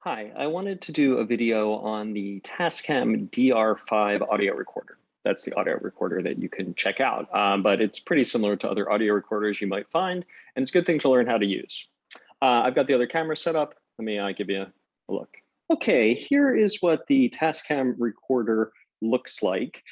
Hi, I wanted to do a video on the TASCAM DR-05 audio recorder. That's the audio recorder that you can check out, but it's pretty similar to other audio recorders you might find, and it's a good thing to learn how to use. I've got the other camera set up. Let me give you a look. Okay, here is what the Tascam recorder looks like.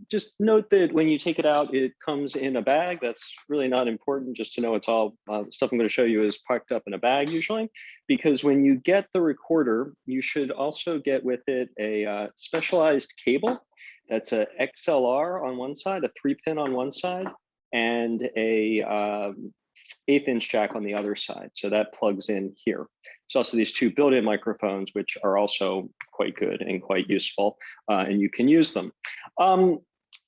Just note that when you take it out, it comes in a bag. That's really not important, just to know it's all, the stuff I'm going to show you is packed up in a bag usually, because when you get the recorder, you should also get with it a specialized cable. That's a XLR on one side, a 3-pin on one side, and a 1/8" jack on the other side. So that plugs in here. There's also these two built-in microphones, which are also quite good and quite useful, and you can use them.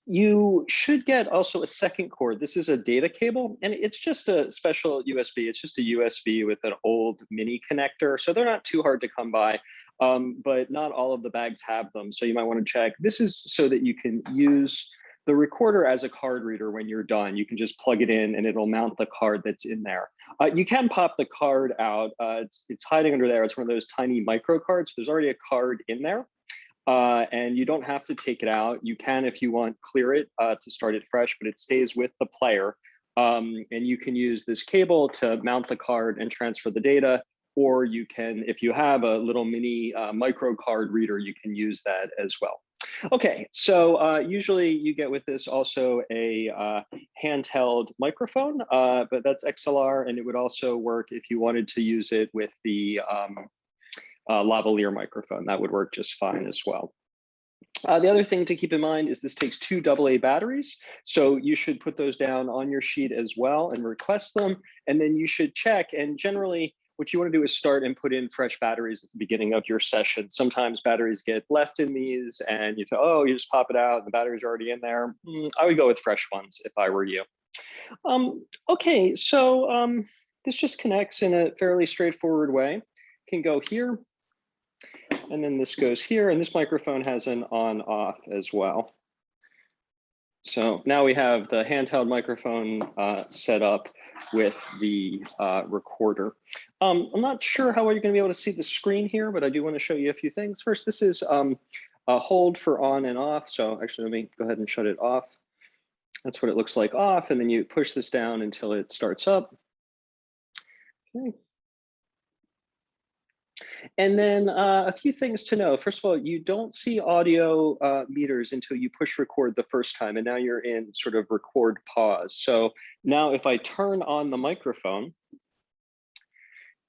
You should get also a second cord. This is a data cable, and it's just a special USB. It's just a USB with an old mini connector. So they're not too hard to come by, but not all of the bags have them. So you might want to check. This is so that you can use the recorder as a card reader when you're done. You can just plug it in and it'll mount the card that's in there. You can pop the card out. It's hiding under there. It's one of those tiny micro cards. There's already a card in there. And you don't have to take it out. You can, if you want, clear it to start it fresh, but it stays with the player. And you can use this cable to mount the card and transfer the data, or you can, if you have a little mini micro card reader, you can use that as well. Okay, so usually you get with this also a handheld microphone, but that's XLR, and it would also work if you wanted to use it with the lavalier microphone. That would work just fine as well. The other thing to keep in mind is this takes 2 AA batteries. So you should put those down on your sheet as well and request them. And then you should check. And generally, what you want to do is start and put in fresh batteries at the beginning of your session. Sometimes batteries get left in these and you say, oh, you just pop it out and the battery's already in there. I would go with fresh ones if I were you. Okay, so this just connects in a fairly straightforward way. Can go here. And then this goes here, and this microphone has an on-off as well. So now we have the handheld microphone set up with the recorder. I'm not sure how well you're going to be able to see the screen here, but I do want to show you a few things. First, this is a hold for on and off. So actually, let me go ahead and shut it off. That's what it looks like off, and then you push this down until it starts up. Okay. And then a few things to know. First of all, you don't see audio meters until you push record the first time, and now you're in sort of record pause. So now if I turn on the microphone,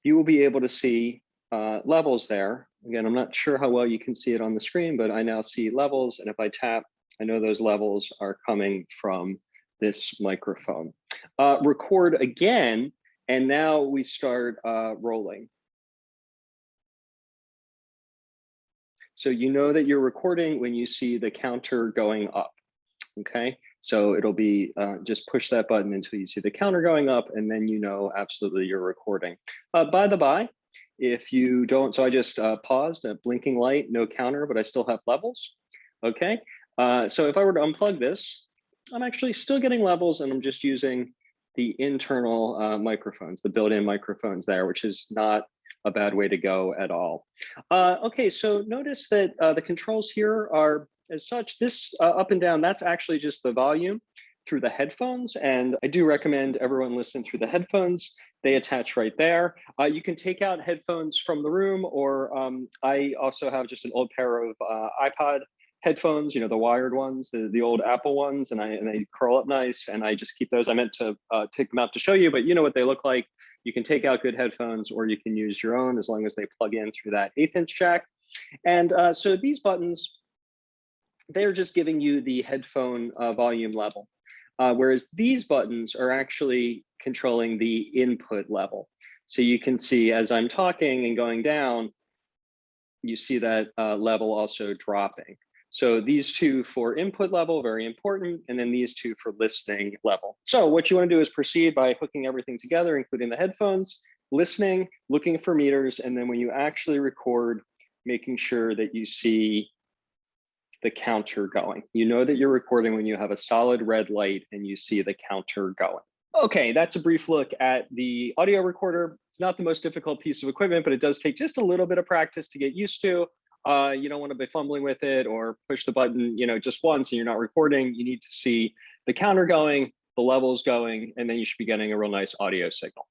you will be able to see levels there. Again, I'm not sure how well you can see it on the screen, but I now see levels. And if I tap, I know those levels are coming from this microphone. Record again, and now we start rolling. So you know that you're recording when you see the counter going up, okay? So it'll be, just push that button until you see the counter going up, and then you know absolutely you're recording. By the by, if you don't, so I just paused, a blinking light, no counter, but I still have levels, okay? So if I were to unplug this, I'm actually still getting levels, and I'm just using the internal microphones, the built-in microphones there, which is not a bad way to go at all. Okay, so notice that the controls here are as such. This up and down, that's actually just the volume through the headphones. And I do recommend everyone listen through the headphones. They attach right there. You can take out headphones from the room, or I also have just an old pair of iPod headphones, you know, the wired ones, the old Apple ones, and they curl up nice, and I just keep those. I meant to take them out to show you, but you know what they look like. You can take out good headphones, or you can use your own as long as they plug in through that 1/8" jack. And so these buttons, they're just giving you the headphone volume level, whereas these buttons are actually controlling the input level. So you can see as I'm talking and going down, you see that level also dropping. So these two for input level, very important, and then these two for listening level. So what you want to do is proceed by hooking everything together, including the headphones, listening, looking for meters, and then when you actually record, making sure that you see the counter going. You know that you're recording when you have a solid red light and you see the counter going. Okay, that's a brief look at the audio recorder. It's not the most difficult piece of equipment, but it does take just a little bit of practice to get used to. You don't want to be fumbling with it or push the button, just once and you're not recording. You need to see the counter going, the levels going, and then you should be getting a real nice audio signal.